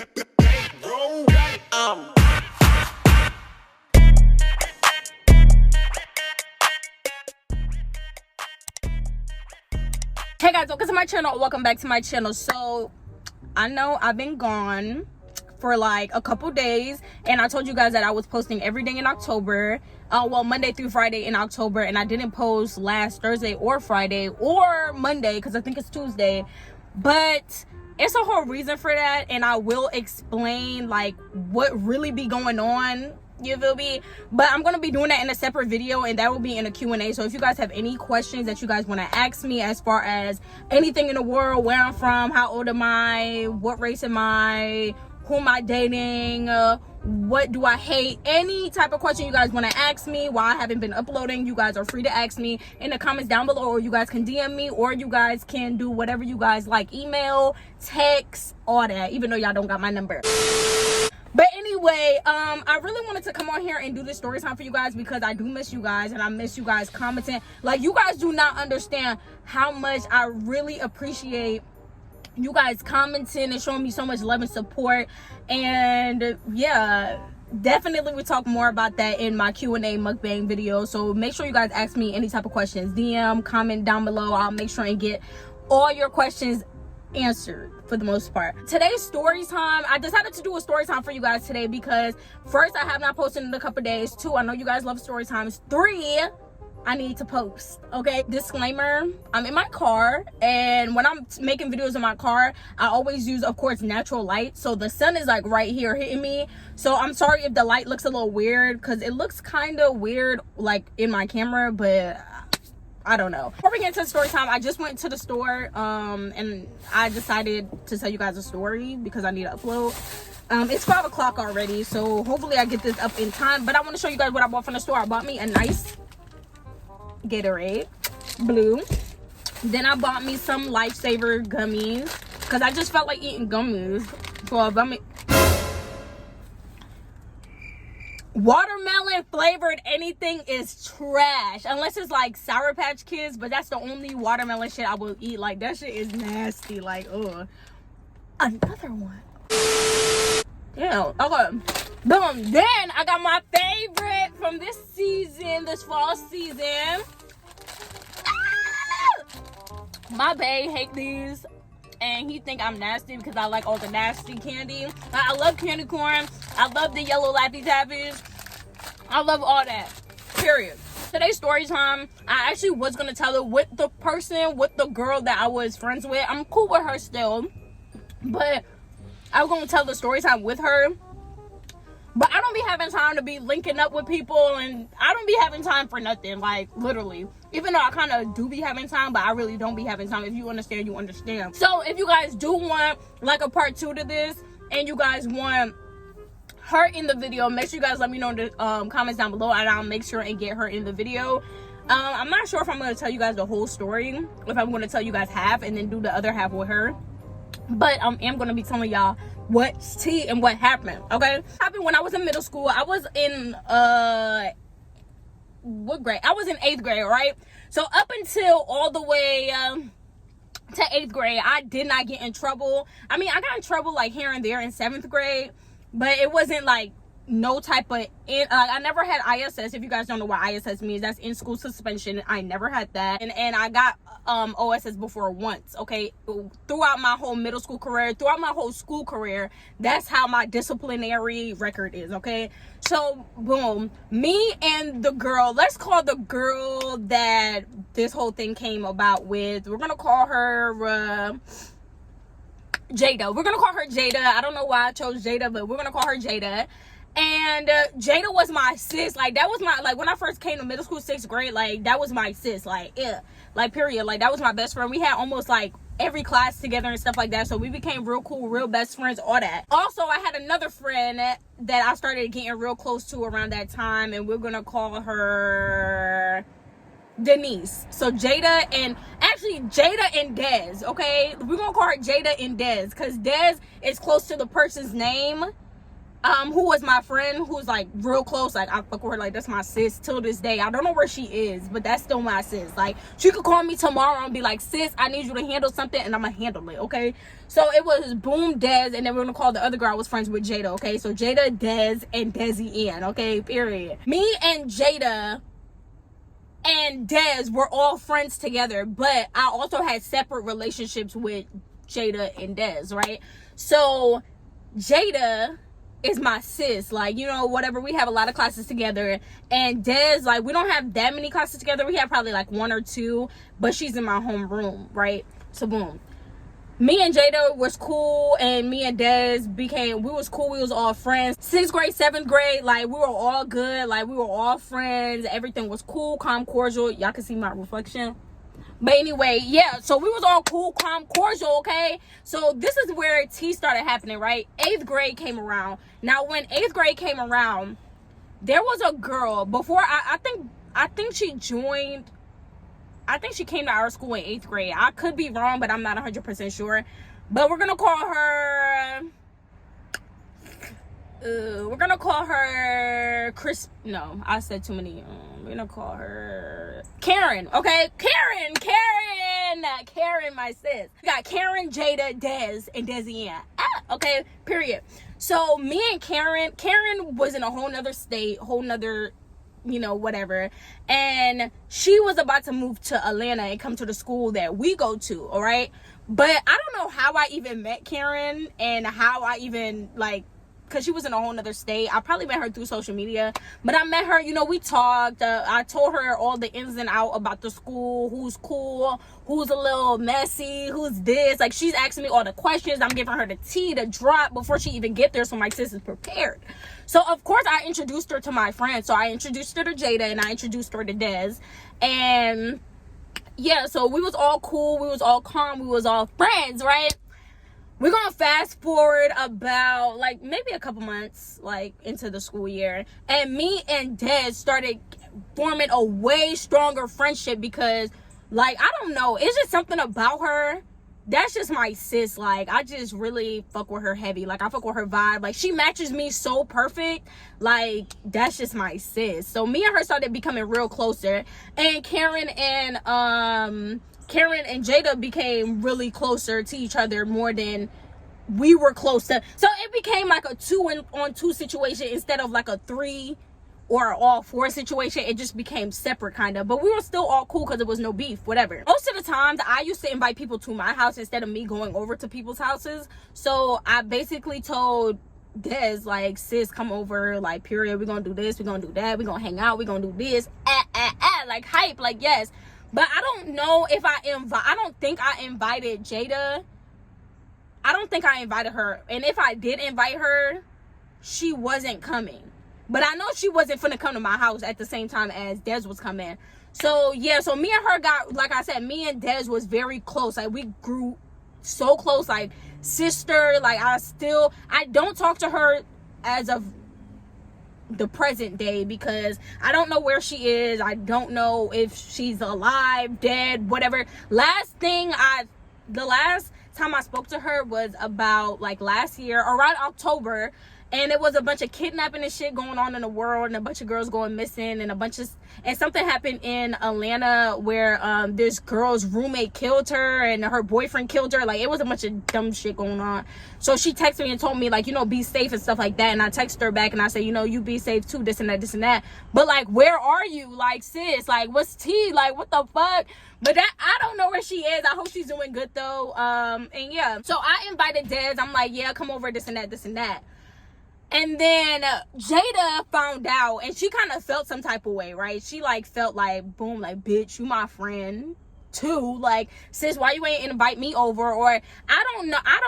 Hey guys, welcome to my channel. Welcome back to my channel. So I know I've been gone for like a couple days, and I told you guys that I was posting every day in October, well, Monday through Friday in October, and I didn't post last Thursday or Friday or Monday because I think it's Tuesday, but it's a whole reason for that, and I will explain like what really be going on, you feel me? But I'm gonna be doing that in a separate video, and that will be in a Q&A. So if you guys have any questions that you guys want to ask me as far as anything in the world, where I'm from, how old am I, what race am I, who am I dating, what do I hate, any type of question you guys want to ask me while I haven't been uploading, you guys are free to ask me in the comments down below, or you guys can DM me, or you guys can do whatever you guys like, email, text, all that, even though y'all don't got my number. But anyway, I really wanted to come on here and do this story time for you guys because I do miss you guys, and I miss you guys commenting. Like, you guys do not understand how much I really appreciate you guys commenting and showing me so much love and support. And yeah, definitely we'll talk more about that in my Q&A mukbang video. So make sure you guys ask me any type of questions, DM, comment down below. I'll make sure and get all your questions answered for the most part. Today's story time, I decided to do a story time for you guys today because first, I have not posted in a couple days. 2, I know you guys love story times. 3, I need to post. Okay, disclaimer, I'm in my car, and when I'm making videos in my car, I always use, of course, natural light. So the sun is like right here hitting me, so I'm sorry if the light looks a little weird because it looks kind of weird like in my camera, but I don't know. Before we get into the story time, I just went to the store and I decided to tell you guys a story because I need to upload. It's 5 o'clock already, so hopefully I get this up in time. But I want to show you guys what I bought from the store. I bought me a nice Gatorade blue. Then I bought me some Lifesaver gummies because I just felt like eating gummies. So I bought me watermelon flavored anything is trash unless it's like Sour Patch Kids, but that's the only watermelon shit I will eat. Like, that shit is nasty. Like, ugh. Another one. Yeah, okay. Boom. Then I got my favorite from this season, this fall season. My bae hate these, and he think I'm nasty because I like all the nasty candy. I love candy corn. I love the yellow Laffy Taffies. I love all that. Period. Today's story time, I actually was going to tell it with the person, with the girl that I was friends with. I'm cool with her still, but I was going to tell the story time with her. But I don't be having time to be linking up with people, and I don't be having time for nothing, like, literally. Even though I kind of do be having time, but I really don't be having time. If you understand, you understand. So if you guys do want like a part 2 to this, and you guys want her in the video, make sure you guys let me know in the comments down below, and I'll make sure and get her in the video. I'm not sure if I'm going to tell you guys the whole story, if I'm going to tell you guys half and then do the other half with her. But I am going to be telling y'all what's tea and what happened. Okay, happened when I was in middle school. I was in what grade? I was in 8th grade, right? So up until all the way to 8th grade, I did not get in trouble. I mean, I got in trouble like here and there in 7th grade, but it wasn't like no type of I never had ISS. If you guys don't know what ISS means, that's in school suspension. I never had that, and I got OSS before once. Okay, throughout my whole middle school career, throughout my whole school career, that's how my disciplinary record is. Okay, so boom, me and the girl, let's call the girl that this whole thing came about with, we're gonna call her Jada. We're gonna call her Jada. I don't know why I chose Jada, but we're gonna call her Jada. And Jada was my sis. Like, that was my, like, when I first came to middle school, 6th grade, like, that was my sis. Like, yeah, like, period. Like, that was my best friend. We had almost like every class together and stuff like that, so we became real cool, real best friends, all that. Also, I had another friend that I started getting real close to around that time, and we're gonna call her Denise. So Jada and, actually Jada and Des, okay? We're gonna call her Jada and Des, because Des is close to the person's name, who was my friend, who's like real close. Like, I fuck with her, like that's my sis till this day. I don't know where she is, but that's still my sis. Like, she could call me tomorrow and be like, sis, I need you to handle something, and I'm gonna handle it, okay? So it was Boom, Des, and then we're gonna call the other girl I was friends with, Jada, okay? So Jada, Des, and DeseyAnn, okay? Period. Me and Jada and Des were all friends together, but I also had separate relationships with Jada and Des, right? So Jada is my sis, like, you know, whatever, we have a lot of classes together, and Des, like, we don't have that many classes together, we have probably like 1 or 2, but she's in my homeroom, right? So boom, me and Jada was cool, and me and Des we was cool, we was all friends. 6th grade, 7th grade, like, we were all good, like, we were all friends, everything was cool, calm, cordial. Y'all can see my reflection. But anyway, yeah, so we was all cool, calm, cordial, okay? So this is where tea started happening, right? 8th grade came around. Now, when 8th grade came around, there was a girl, before, I think she joined, I think she came to our school in 8th grade. I could be wrong, but I'm not 100% sure. But we're gonna call her, Chris. No, I said too many. We're gonna call her Karen, okay? Karen, my sis. We got Karen, Jada, Des, and DeseyAnn. Okay, period. So me and Karen was in a whole nother state, whole nother, you know, whatever, and she was about to move to Atlanta and come to the school that we go to, all right? But I don't know how I even met Karen, and how I even, like, because she was in a whole nother state. I probably met her through social media, but I met her, you know, we talked. I told her all the ins and out about the school, who's cool, who's a little messy, who's this. Like, she's asking me all the questions. I'm giving her the tea to drop before she even get there, so my sis is prepared. So of course I introduced her to my friends. So I introduced her to Jada, and I introduced her to Des, and yeah, so we was all cool, we was all calm, we was all friends, right? We're gonna fast forward about like maybe a couple months like into the school year, and me and Des started forming a way stronger friendship because, like, I don't know, it's just something about her. That's just my sis. Like, I just really fuck with her heavy. Like, I fuck with her vibe. Like, she matches me so perfect. Like, that's just my sis. So me and her started becoming real closer, and Karen and Jada became really closer to each other more than we were close to. So it became like a 2-on-2 situation instead of like a 3 or all 4 situation. It just became separate kind of, but we were still all cool because there was no beef, whatever. Most of the times I used to invite people to my house instead of me going over to people's houses. So I basically told Des, like, sis, come over, like, period, we're gonna do this, we're gonna do that, we're gonna hang out, we're gonna do this, like, hype, like, yes. But I don't know if I don't think I invited Jada. I don't think I invited her. And if I did invite her, she wasn't coming. But I know she wasn't finna come to my house at the same time as Des was coming. So, yeah, so me and her got, like I said, me and Des was very close. Like, we grew so close, like, sister. Like, I don't talk to her as of the present day because I don't know where she is. I don't know if she's alive, dead, whatever. The last time I spoke to her was about like last year, around October, and it was a bunch of kidnapping and shit going on in the world, and a bunch of girls going missing, and something happened in Atlanta where this girl's roommate killed her and her boyfriend killed her. Like, it was a bunch of dumb shit going on. So she texted me and told me, like, you know, be safe and stuff like that. And I texted her back and I said, you know, you be safe too, this and that. But, like, where are you? Like, sis, like, what's tea? Like, what the fuck? But I don't know where she is. I hope she's doing good though. And yeah, so I invited Des. I'm like, yeah, come over, this and that. And then Jada found out, and she kind of felt some type of way, right? She like felt like, boom, like, bitch, you my friend too. Like, sis, why you ain't invite me over? Or I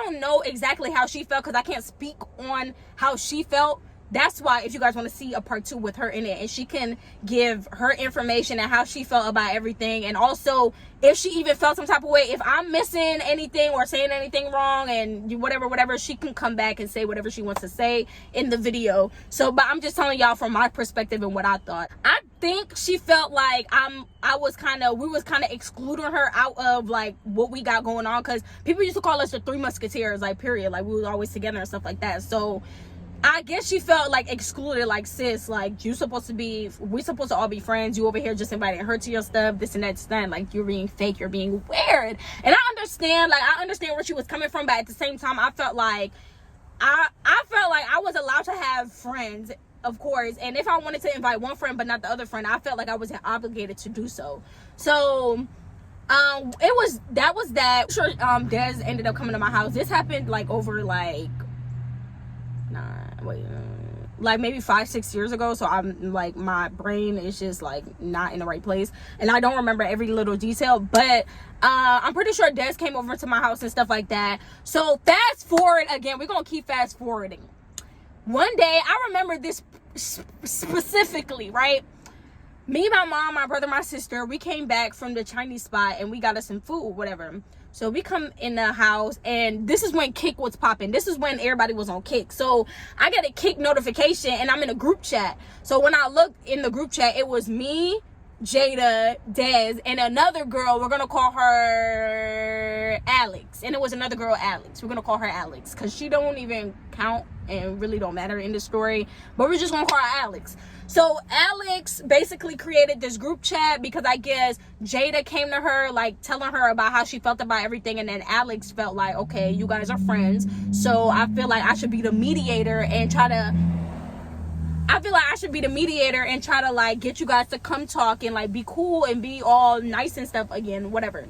don't know exactly how she felt because I can't speak on how she felt. That's why if you guys want to see a part 2 with her in it, and she can give her information and how she felt about everything, and also if she even felt some type of way, if I'm missing anything or saying anything wrong and whatever, she can come back and say whatever she wants to say in the video. So, but I'm just telling y'all from my perspective and what I thought. I think she felt like we was kind of excluding her out of like what we got going on, because people used to call us the 3 Musketeers, like, period, like we was always together and stuff like that. So I guess she felt like excluded, like, sis, like, we supposed to all be friends. You over here just inviting her to your stuff, this and that, like, you're being fake, you're being weird. And I understand where she was coming from, but at the same time, I felt like I was allowed to have friends, of course, and if I wanted to invite one friend but not the other friend, I felt like I wasn't obligated to do so. So that was that. Sure, Des ended up coming to my house. This happened like over like like maybe 5-6 years ago, so I'm like, my brain is just like not in the right place and I don't remember every little detail, but I'm pretty sure Des came over to my house and stuff like that. So fast forward again, we're gonna keep fast forwarding. One day, I remember this specifically, right? Me, my mom, my brother, my sister, we came back from the Chinese spot and we got us some food, whatever. So we come in the house and this is when Kick was popping. This is when everybody was on Kick. So I got a Kick notification and I'm in a group chat. So when I looked in the group chat, it was me, Jada, Des, and another girl. We're gonna call her Alex. And it was another girl, Alex. We're gonna call her Alex because she don't even count and really don't matter in the story, but we're just gonna call her Alex. So Alex basically created this group chat because I guess Jada came to her like telling her about how she felt about everything, and then Alex felt like, okay, you guys are friends, so I feel like I should be the mediator and try to like get you guys to come talk and like be cool and be all nice and stuff again, whatever.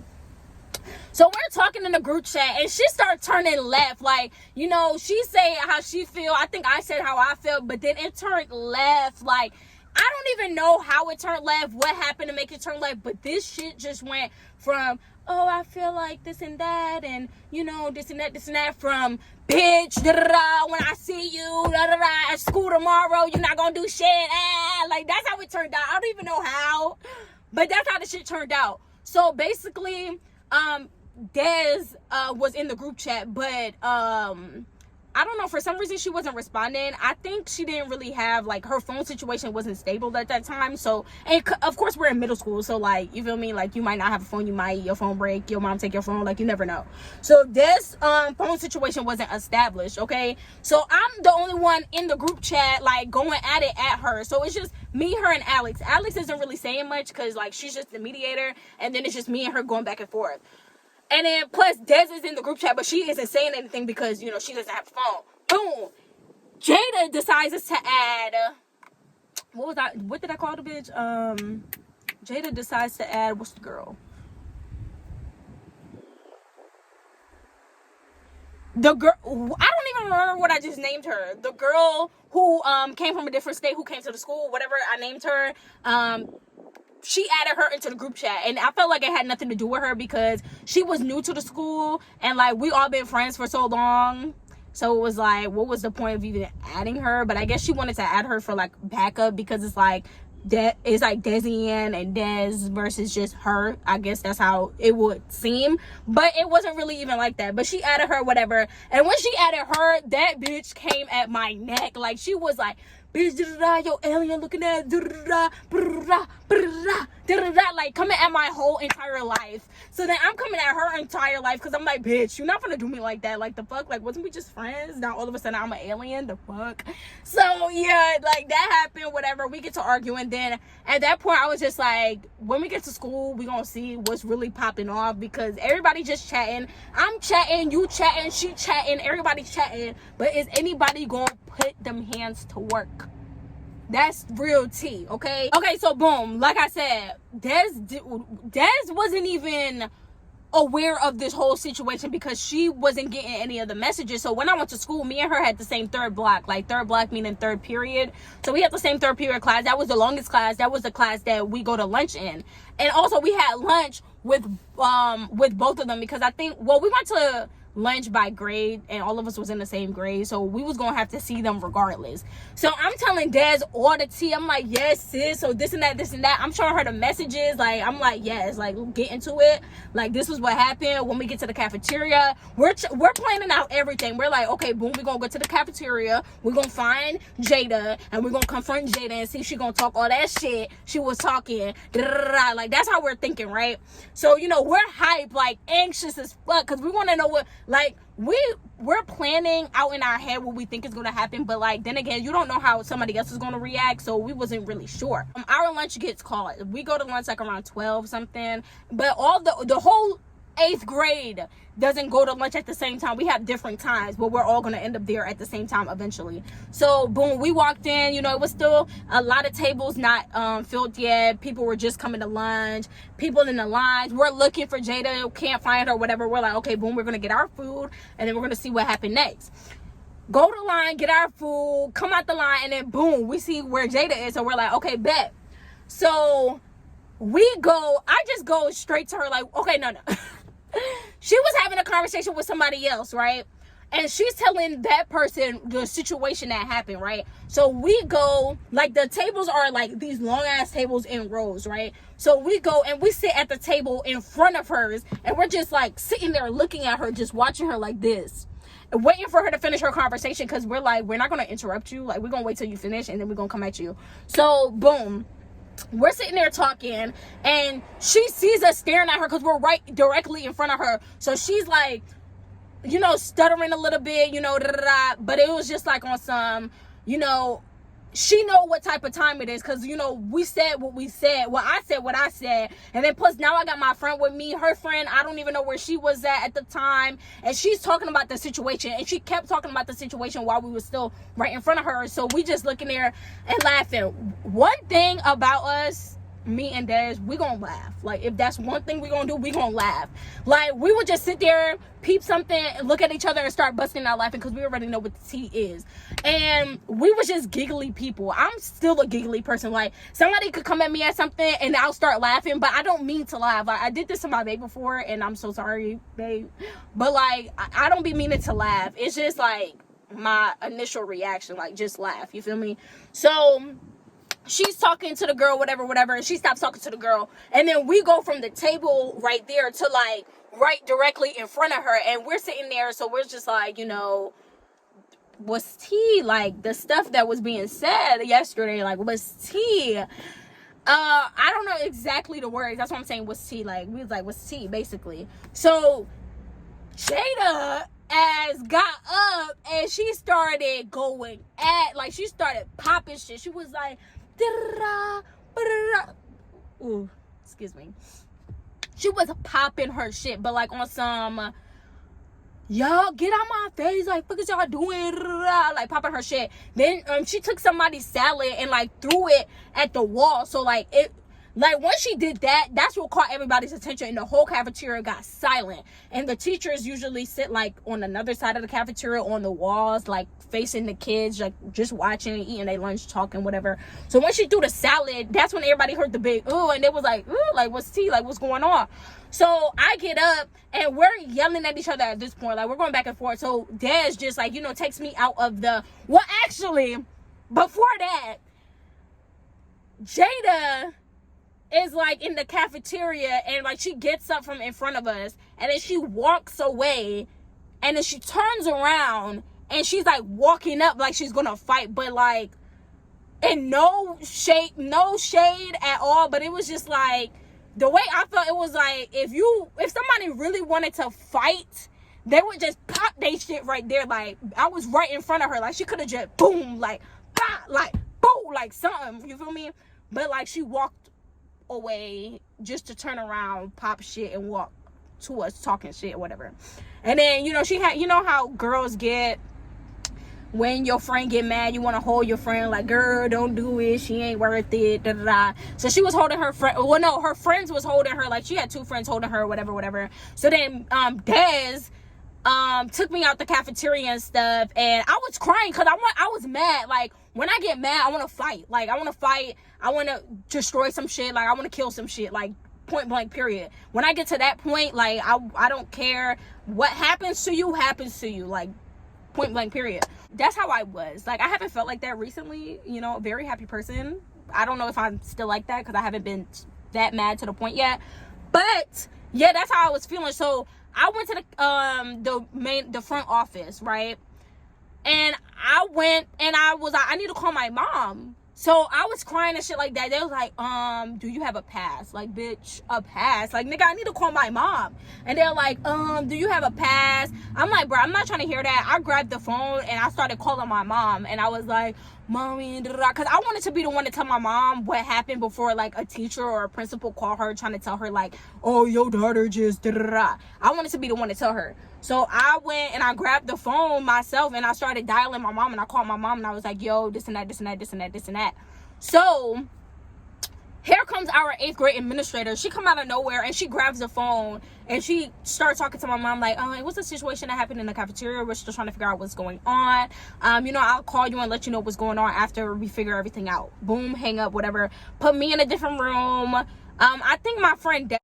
So we're talking in the group chat and she started turning left, like, you know, she say how she feel. I think I said how I felt, but then it turned left. Like, I don't even know how it turned left, what happened to make it turn left, but this shit just went from, oh, I feel like this and that, and, you know, this and that, from, bitch, da-da-da, when I see you, da-da-da, at school tomorrow, you're not gonna do shit, like, that's how it turned out. I don't even know how, but that's how the shit turned out. So, basically, Des was in the group chat, but I don't know, for some reason she wasn't responding. I think she didn't really have, like, her phone situation wasn't stable at that time. So, and of course we're in middle school, so like, you feel me, like, you might not have a phone, your phone break, your mom take your phone, like, you never know. So this phone situation wasn't established, okay? So I'm the only one in the group chat, like, going at it at her. So it's just me, her, and Alex. Alex isn't really saying much because, like, she's just the mediator, and then it's just me and her going back and forth. And then plus Des is in the group chat, but she isn't saying anything because, you know, she doesn't have a phone. Boom. Jada decides to add, what did I call the bitch? Jada decides to add, what's the girl? The girl, I don't even remember what I just named her. The girl who came from a different state, who came to the school, whatever I named her, she added her into the group chat, and I felt like it had nothing to do with her because she was new to the school, and like, we all been friends for so long, so it was like, what was the point of even adding her? But I guess she wanted to add her for like backup because it's like it's like DeseyAnn and Des versus just her. I guess that's how it would seem, but it wasn't really even like that. But she added her, whatever, and when she added her, that bitch came at my neck. Like, she was like, bitch, yo, alien looking at, like, coming at my whole entire life. So then I'm coming at her entire life because I'm like, bitch, you're not gonna do me like that. Like, the fuck? Like, wasn't we just friends? Now all of a sudden I'm an alien? The fuck? So yeah, like, that happened, whatever. We get to argue, and then at that point I was just like, when we get to school, we gonna see what's really popping off, because everybody just chatting. I'm chatting, you chatting, she chatting, everybody chatting, but is anybody gonna put them hands to work? That's real tea, okay? Okay, so boom, like I said, Des wasn't even aware of this whole situation because she wasn't getting any of the messages. So when I went to school, me and her had the same third block, like third block meaning third period. So we had the same third period class. That was the longest class. That was the class that we go to lunch in. And also we had lunch with both of them because I think, well, we went to lunch by grade and all of us was in the same grade, so we was gonna have to see them regardless. So I'm telling Des all the tea. I'm like, yes sis, so this and that. I'm showing her the messages, like, I'm like, yes, like, get into it, like, this is what happened. When we get to the cafeteria, we're planning out everything. We're like, okay, boom, we're gonna go to the cafeteria, we're gonna find Jada and we're gonna confront Jada and see if she gonna talk all that shit she was talking, like, that's how we're thinking, right? So, you know, we're hype, like, anxious as fuck, because we want to know what Like, we're planning out in our head what we think is going to happen, but like, then again, you don't know how somebody else is going to react, so we wasn't really sure. Our lunch gets called. We go to lunch like around 12 something, but all the whole 8th grade doesn't go to lunch at the same time. We have different times, but we're all going to end up there at the same time eventually. So boom, we walked in, you know, it was still a lot of tables not filled yet. People were just coming to lunch. People in the lines, we're looking for Jada, can't find her, whatever. We're like, okay, boom, we're going to get our food, and then we're going to see what happened next. Go to line, get our food, come out the line, and then boom, we see where Jada is. So we're like, okay, bet. So we go, I just go straight to her like, okay, no. She was having a conversation with somebody else, right? And she's telling that person the situation that happened, right? So we go, like, the tables are like these long ass tables in rows, right? So we go and we sit at the table in front of hers, and we're just like sitting there looking at her, just watching her like this, and waiting for her to finish her conversation, because we're like, we're not going to interrupt you. Like, we're going to wait till you finish, and then we're going to come at you. So boom, we're sitting there talking, and she sees us staring at her because we're right directly in front of her. So she's like, you know, stuttering a little bit, you know, but it was just like on some, you know, she know what type of time it is, because, you know, we said what we said. Well, I said what I said, and then plus now I got my friend with me. Her friend, I don't even know where she was at the time, and she's talking about the situation, and she kept talking about the situation while we were still right in front of her. So we just looking there and laughing. One thing about us, me and Des, we gonna laugh. Like, if that's one thing we gonna do, we gonna laugh. Like, we would just sit there, peep something, and look at each other and start busting out laughing, because we already know what the tea is. And we was just giggly people. I'm still a giggly person. Like, somebody could come at me at something and I'll start laughing, but I don't mean to laugh. Like, I did this to my babe before, and I'm so sorry, babe, but like, I don't be meaning to laugh. It's just like my initial reaction, like, just laugh, you feel me? So she's talking to the girl, whatever, and she stops talking to the girl. And then we go from the table right there to, like, right directly in front of her. And we're sitting there, so we're just like, you know, what's tea? Like, the stuff that was being said yesterday, like, what's tea? I don't know exactly the words. That's what I'm saying, what's tea? Like, we was like, what's tea, basically. So Jada got up, and she started going at, like, she started popping shit. She was like, ooh, excuse me. She was popping her shit, but like on some, y'all get out my face, like, fuck is y'all doing, like, popping her shit. Then she took somebody's salad and like threw it at the wall. So like, it, like, once she did that, that's what caught everybody's attention, and the whole cafeteria got silent. And the teachers usually sit like on another side of the cafeteria on the walls, like facing the kids, like just watching, eating their lunch, talking, whatever. So when she threw the salad, that's when everybody heard the big ooh, and they was like, ooh, like, what's tea? Like, what's going on? So I get up, and we're yelling at each other at this point. Like, we're going back and forth. So Des just, like, you know, takes me out of the, well, actually, before that, Jada is like in the cafeteria, and like she gets up from in front of us, and then she walks away, and then she turns around, and she's like walking up like she's gonna fight, but like, and no shade at all, but it was just like, the way I felt, it was like, if somebody really wanted to fight, they would just pop they shit right there. Like, I was right in front of her, like she could have just boom, like pop, like boom, like something, you feel me? But like, she walked away just to turn around, pop shit, and walk to us talking shit or whatever. And then, you know, she had, you know how girls get when your friend get mad, you want to hold your friend, like, girl, don't do it, she ain't worth it, da da da. So she was holding her friend, well, no, her friends was holding her, like, she had two friends holding her, whatever. So then Des took me out the cafeteria and stuff, and I was crying because I was mad. Like, when I get mad, I want to fight. Like, I want to fight. I want to destroy some shit. Like, I want to kill some shit. Like, point blank, period. When I get to that point, like, I don't care what happens to you, like, point blank, period. That's how I was. Like, I haven't felt like that recently, you know, very happy person. I don't know if I'm still like that because I haven't been that mad to the point yet. But yeah, that's how I was feeling. So I went to the front office, right? And I went and I was like, I need to call my mom. So I was crying and shit like that. They was like, do you have a pass? Like, bitch, a pass? Like, nigga, I need to call my mom. And they're like, do you have a pass? I'm like, bro, I'm not trying to hear that. I grabbed the phone and I started calling my mom. And I was like, mommy, because I wanted to be the one to tell my mom what happened before, like, a teacher or a principal call her trying to tell her, like, oh, your daughter just I wanted to be the one to tell her. So I went and I grabbed the phone myself and I started dialing my mom, and I called my mom and I was like, yo, this and that, this and that, this and that, this and that. So here comes our 8th grade administrator. She come out of nowhere and she grabs the phone and she starts talking to my mom like, it was a situation that happened in the cafeteria. We're still trying to figure out what's going on. I'll call you and let you know what's going on after we figure everything out. Boom, hang up, whatever. Put me in a different room. I think my friend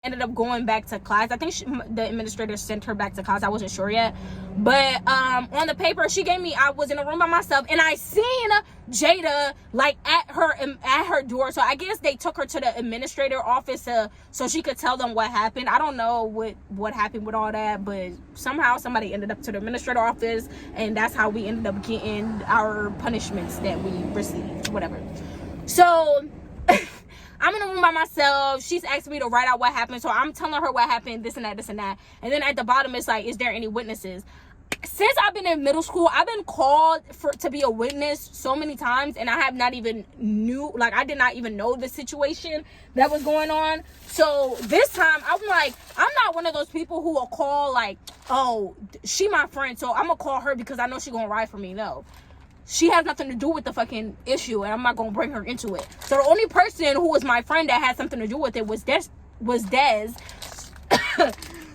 ended up going back to class. I think the administrator sent her back to class. I wasn't sure yet. But on the paper she gave me, I was in a room by myself and I seen Jada like at her door. So I guess they took her to the administrator office so she could tell them what happened. I don't know what happened with all that, but somehow somebody ended up to the administrator office, and that's how we ended up getting our punishments that we received, whatever. So I'm in a room by myself. She's asking me to write out what happened. So I'm telling her what happened, this and that, this and that. And then at the bottom, it's like, is there any witnesses? Since I've been in middle school, I've been called to be a witness so many times. And I have not even I did not even know the situation that was going on. So this time, I'm like, I'm not one of those people who will call like, oh, she my friend, so I'm going to call her because I know she's going to ride for me. No. She has nothing to do with the fucking issue, and I'm not gonna bring her into it. So the only person who was my friend that had something to do with it was Des.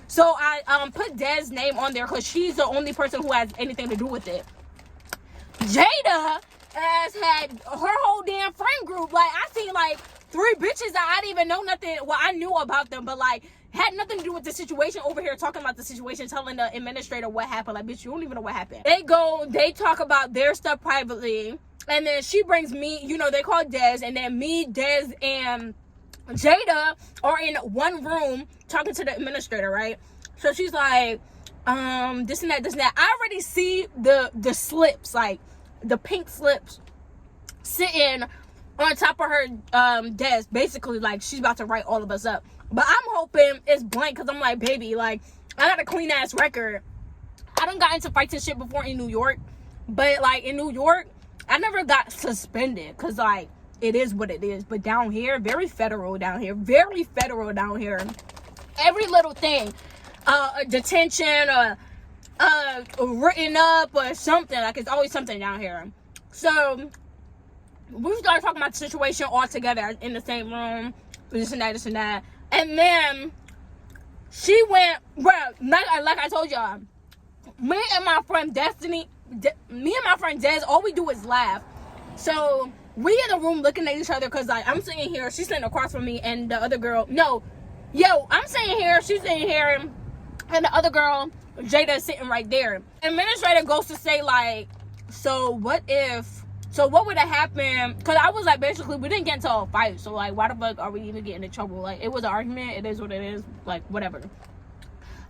So I put Des' name on there because she's the only person who has anything to do with it. Jada has had her whole damn friend group. Like, I seen like 3 bitches that I didn't even know nothing. Well, I knew about them, but like had nothing to do with the situation, over here talking about the situation, telling the administrator what happened. Like, bitch, you don't even know what happened. They talk about their stuff privately, and then she brings me, they call Des, and then me, Des, and Jada are in one room talking to the administrator, right? So she's like, this and that, this and that. I already see the slips, like the pink slips sitting on top of her desk, basically like she's about to write all of us up. But I'm hoping it's blank, because I'm like, baby, like, I got a clean ass record. I done got into fights and shit before in New York, but like in New York I never got suspended, because like it is what it is. But down here, very federal down here, every little thing, a detention or written up or something, like it's always something down here. So we started talking about the situation all together in the same room, this and that. And then she went, like I told y'all, me and my friend Des, all we do is laugh. So we in the room looking at each other, because like I'm sitting here, she's sitting across from me, and the other girl, I'm sitting here, she's sitting here, and the other girl, Jada, is sitting right there. Administrator goes to say like, so what would have happened? Because I was like, basically, we didn't get into a fight. So, like, why the fuck are we even getting in trouble? Like, it was an argument. It is what it is. Like, whatever.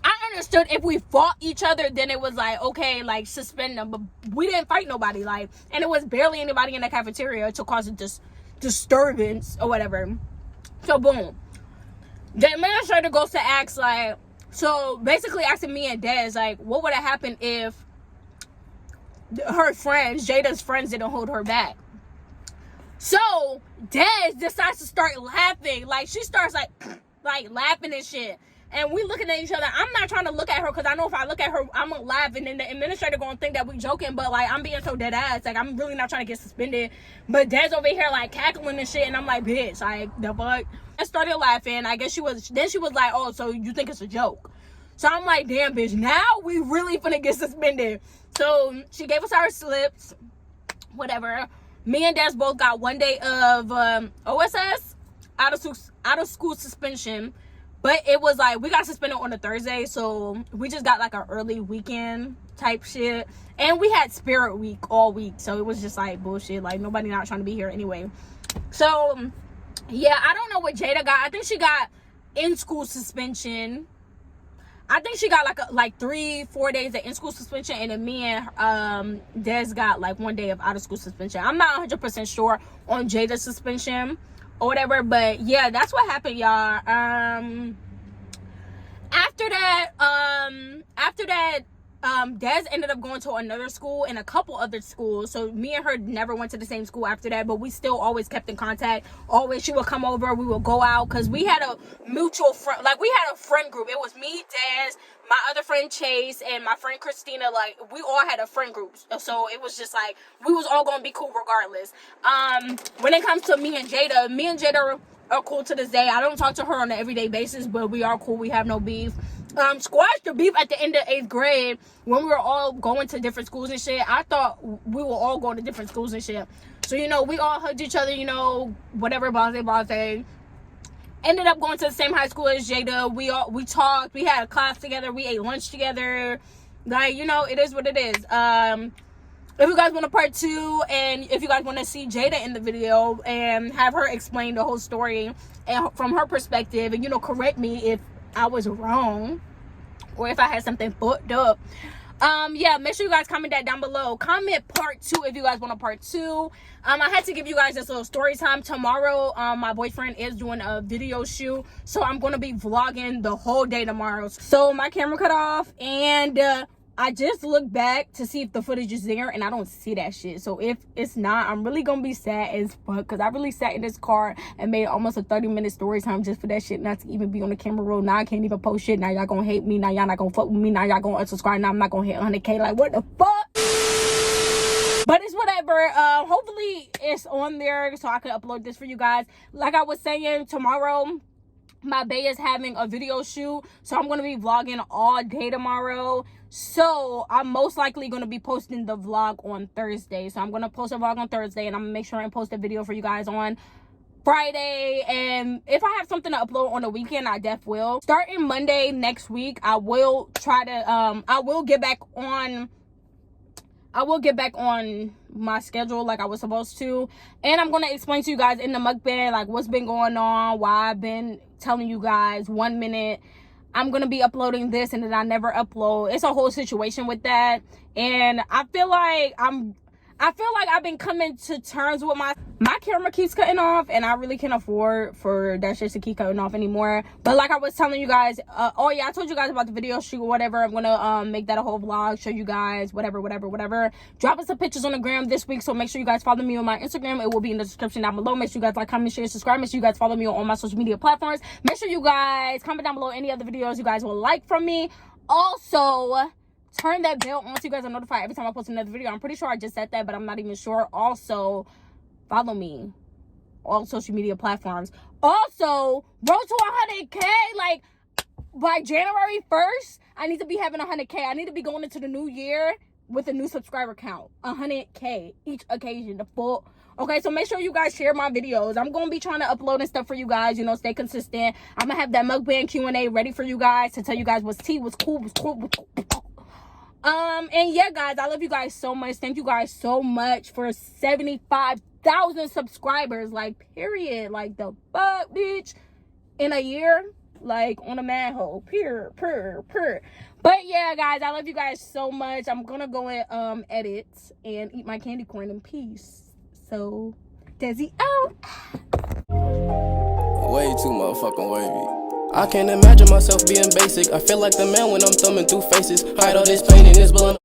I understood if we fought each other, then it was like, okay, like, suspend them. But we didn't fight nobody. Like, and it was barely anybody in the cafeteria to cause a disturbance or whatever. So, boom. The administrator goes to ask, like, so basically asking me and Des, like, what would have happened if her friends, Jada's friends, didn't hold her back? So Des decides to start laughing. Like, she starts like laughing and shit, and we looking at each other. I'm not trying to look at her, because I know if I look at her, I'm gonna laugh, and then the administrator gonna think that we joking. But like, I'm being so dead ass, like I'm really not trying to get suspended. But Des over here like cackling and shit, and I'm like, bitch, like the fuck. I started laughing. I guess she was like, oh, so you think it's a joke? So I'm like, damn, bitch, now we really finna get suspended. So she gave us our slips, whatever. Me and Des both got 1 day of OSS, out of school suspension. But it was like, we got suspended on a Thursday, so we just got like an early weekend type shit. And we had Spirit Week all week, so it was just like bullshit. Like, nobody not trying to be here anyway. So yeah, I don't know what Jada got. I think she got in-school suspension. I think she got like 3-4 days of in-school suspension, and then me and Des got like 1 day of out-of-school suspension. I'm not 100% sure on Jada's suspension or whatever, but yeah, that's what happened, y'all. After that, Des ended up going to another school and a couple other schools. So me and her never went to the same school after that, but we still always kept in contact. Always, she would come over, we would go out, because we had a mutual friend, like we had a friend group. It was me, Des, my other friend Chase, and my friend Christina. Like, we all had a friend group. So it was just like, we was all gonna be cool regardless. When it comes to me and Jada are cool to this day. I don't talk to her on an everyday basis, but we are cool. We have no beef. Squashed the beef at the end of 8th grade when we were all going to different schools and shit. I thought we were all going to different schools and shit. So, you know, we all hugged each other, you know, whatever, blase. Ended up going to the same high school as Jada. We talked. We had a class together. We ate lunch together. Like, you know, it is what it is. If you guys want a part 2, and if you guys want to see Jada in the video and have her explain the whole story and from her perspective, and, you know, correct me if I was wrong or if I had something fucked up, yeah, make sure you guys comment that down below. Comment part 2 if you guys want a part 2. I had to give you guys this little story time. Tomorrow, my boyfriend is doing a video shoot, so I'm gonna be vlogging the whole day tomorrow. So my camera cut off, and I just looked back to see if the footage is there, and I don't see that shit. So if it's not, I'm really gonna be sad as fuck, because I really sat in this car and made almost a 30-minute story time just for that shit not to even be on the camera roll. Now I can't even post shit. Now y'all gonna hate me. Now y'all not gonna fuck with me. Now y'all gonna unsubscribe. Now I'm not gonna hit 100K. Like, what the fuck? But it's whatever. Hopefully it's on there so I can upload this for you guys. Like I was saying, tomorrow my bae is having a video shoot, so I'm gonna be vlogging all day tomorrow. So I'm most likely gonna be posting the vlog on Thursday. So I'm gonna post a vlog on Thursday, and I'm gonna make sure and post a video for you guys on Friday. And if I have something to upload on the weekend, I def will. Starting Monday next week, I will try to I will get back on my schedule like I was supposed to, and I'm gonna explain to you guys in the mukbang like what's been going on, why I've been telling you guys 1 minute I'm gonna be uploading this and then I never upload. It's a whole situation with that, and I feel like I've been coming to terms with my camera keeps cutting off, and I really can't afford for that shit to keep cutting off anymore. But like I was telling you guys, oh yeah, I told you guys about the video shoot or whatever. I'm gonna make that a whole vlog, show you guys whatever. Dropping some pictures on the gram this week, so make sure you guys follow me on my Instagram. It will be in the description down below. Make sure you guys like, comment, share, subscribe. Make sure you guys follow me on all my social media platforms. Make sure you guys comment down below any other videos you guys will like from me. Also, turn that bell on so you guys are notified every time I post another video. I'm pretty sure I just said that, but I'm not even sure. Also, follow me all social media platforms. Also, road to 100K. Like, by January 1st, I need to be having 100K. I need to be going into the new year with a new subscriber count. 100K each occasion. The full. Okay, so make sure you guys share my videos. I'm going to be trying to upload and stuff for you guys. You know, stay consistent. I'm going to have that mukbang Q&A ready for you guys to tell you guys what's tea, what's cool, what's cool, what's cool. And yeah, guys, I love you guys so much. Thank you guys so much for 75,000 subscribers. Like, period. Like, the fuck, bitch. In a year, like, on a manhole. Purr. But yeah, guys, I love you guys so much. I'm gonna go and edit and eat my candy corn in peace. So, Desi out. Way too motherfucking wavy. I can't imagine myself being basic. I feel like the man when I'm thumbing through faces. Hide all this pain in this blood.